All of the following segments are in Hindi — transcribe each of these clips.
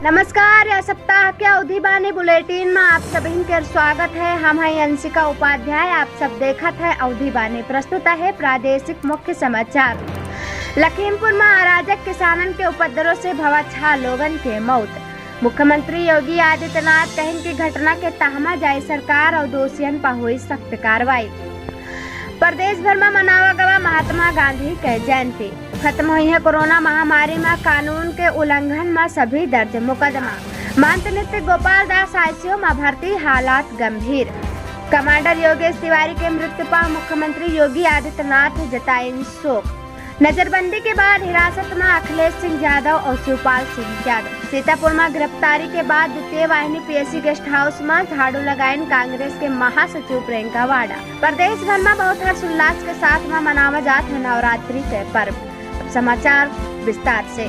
नमस्कार। यह सप्ताह के अवधि बानी बुलेटिन में आप सभी के स्वागत है। हम हैं अंशिका उपाध्याय। आप सब देखत है अवधि बानी। प्रस्तुत है प्रादेशिक मुख्य समाचार। लखीमपुर में अराजक किसानन के उपद्रव से भवा 6 लोगन के मौत। मुख्यमंत्री योगी आदित्यनाथ कहें कि घटना के तहमा जाए सरकार और दोषियन पर हुई सख्त कार्रवाई। प्रदेश भर में मनावा गवा महात्मा गांधी के जयंती। खत्म हुई है कोरोना महामारी में कानून के उल्लंघन में सभी दर्ज मुकदमा। महंत नृत्य गोपाल दास आईसीयू में भर्ती, हालात गंभीर। कमांडर योगेश तिवारी के मृत्यु पर मुख्यमंत्री योगी आदित्यनाथ जताए शोक। नजरबंदी के बाद हिरासत में अखिलेश सिंह यादव और शिवपाल सिंह यादव। सीतापुर में गिरफ्तारी के बाद द्वितीय वाहिनी पीएससी गेस्ट हाउस में झाड़ू लगाइन कांग्रेस के महासचिव प्रियंका वाड़ा। प्रदेश भर में बहुत हर्षोल्लास के साथ में मनावा जात है नवरात्रि के पर्व। समाचार विस्तार से।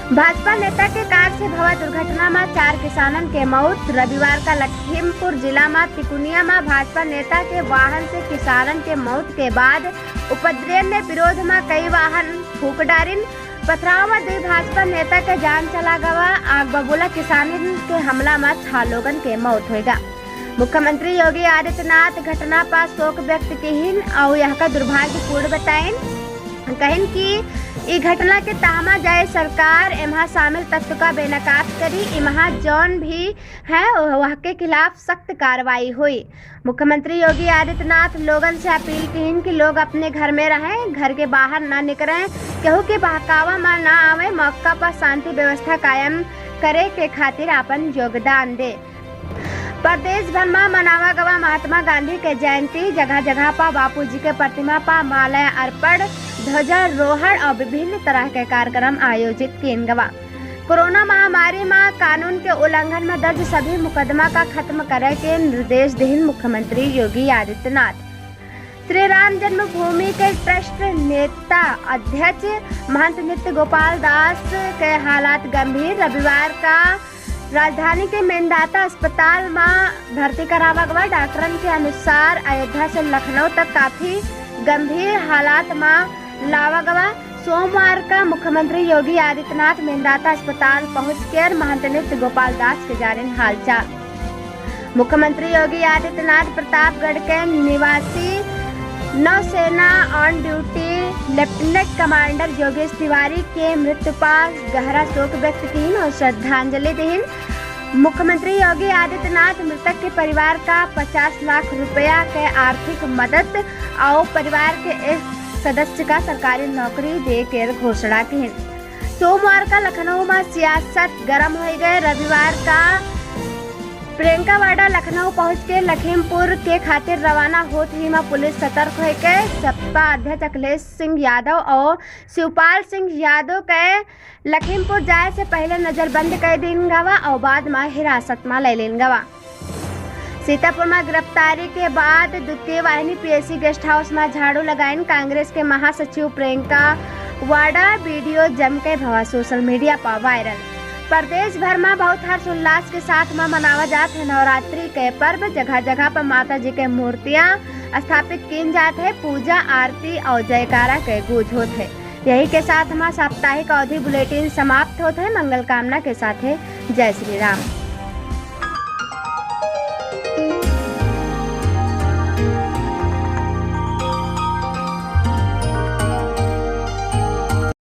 भाजपा नेता के कार से भवा दुर्घटना में 4 किसानन के मौत। रविवार का लखीमपुर जिला में तिकुनिया में भाजपा नेता के वाहन से किसानन के मौत के बाद उपद्रवियों ने विरोध में कई वाहन फूक डारिन। पथराव में 2 भाजपा नेता के जान चला गवा। आग बबूला किसानन के हमला में 6 लोगन के मौत होगा। मुख्यमंत्री योगी आदित्यनाथ घटना पर शोक व्यक्त किहिन और यह का दुर्भाग्यपूर्ण बताइन। कहें कि ई घटना के तहमा जाए सरकार एमहा शामिल तत्व का बेनकाब करी। इमहा जौन भी है वह के खिलाफ सख्त कार्रवाई हुई। मुख्यमंत्री योगी आदित्यनाथ लोगन से अपील की कि लोग अपने घर में रहें, घर के बाहर न निकलें, केहू के बहकावा में न आवे, मौका पर शांति व्यवस्था कायम करे के खातिर अपन योगदान दे। प्रदेश भर में मनावा गवा महात्मा गांधी के जयंती। जगह जगह पर बापू जी के प्रतिमा पर माला अर्पण, ध्वजारोहण और विभिन्न तरह के कार्यक्रम आयोजित किए गवा। कोरोना महामारी में कानून के उल्लंघन में दर्ज सभी मुकदमा का खत्म करे के निर्देश दिए मुख्यमंत्री योगी आदित्यनाथ। श्री राम जन्मभूमि के ट्रस्ट नेता अध्यक्ष महंत नृत्य गोपाल दास के हालात गंभीर। रविवार का राजधानी के मेंदाता अस्पताल में भर्ती करावा गवा। डॉक्टरन के अनुसार अयोध्या से लखनऊ तक काफी गंभीर हालात में लावा गवा। सोमवार का मुख्यमंत्री योगी आदित्यनाथ मेंदाता अस्पताल पहुंचकर महंत नृत्य गोपाल दास के जानिन हालचाल। मुख्यमंत्री योगी आदित्यनाथ प्रतापगढ़ के निवासी नौसेना on duty lieutenant commander Yogesh Tiwari के मृत्यु पर गहरा शोक व्यक्त की और श्रद्धांजलि दी। मुख्यमंत्री योगी आदित्यनाथ मृतक के परिवार का 50 लाख रुपया के आर्थिक मदद और परिवार के एक सदस्य का सरकारी नौकरी देकर घोषणा की। सोमवार का लखनऊ में सियासत गर्म हो गए। रविवार का प्रियंका वाड़ा लखनऊ पहुंच के लखीमपुर के खातिर रवाना होत ही में पुलिस सतर्क हो गए। सपा अध्यक्ष अखिलेश सिंह यादव और शिवपाल सिंह यादव के लखीमपुर जाए से पहले नजरबंद कर दिन गवा और बाद में हिरासत में ले लेन गवा। सीतापुर में गिरफ्तारी के बाद द्वितीय वाहिनी पीएससी गेस्ट हाउस में झाड़ू लगाइन कांग्रेस के महासचिव प्रियंका वाड़ा। वीडियो जम के भवा सोशल मीडिया पर वायरल। प्रदेश भर में बहुत हर्षोल्लास के साथ में मनावा जात है नवरात्रि के पर्व। जगह जगह पर माता जी के मूर्तियां स्थापित की जात है। पूजा आरती और जयकारा के गूंज होत है। यही के साथ में साप्ताहिक अवधि बुलेटिन समाप्त होता है। मंगल कामना के साथ है। जय श्री राम।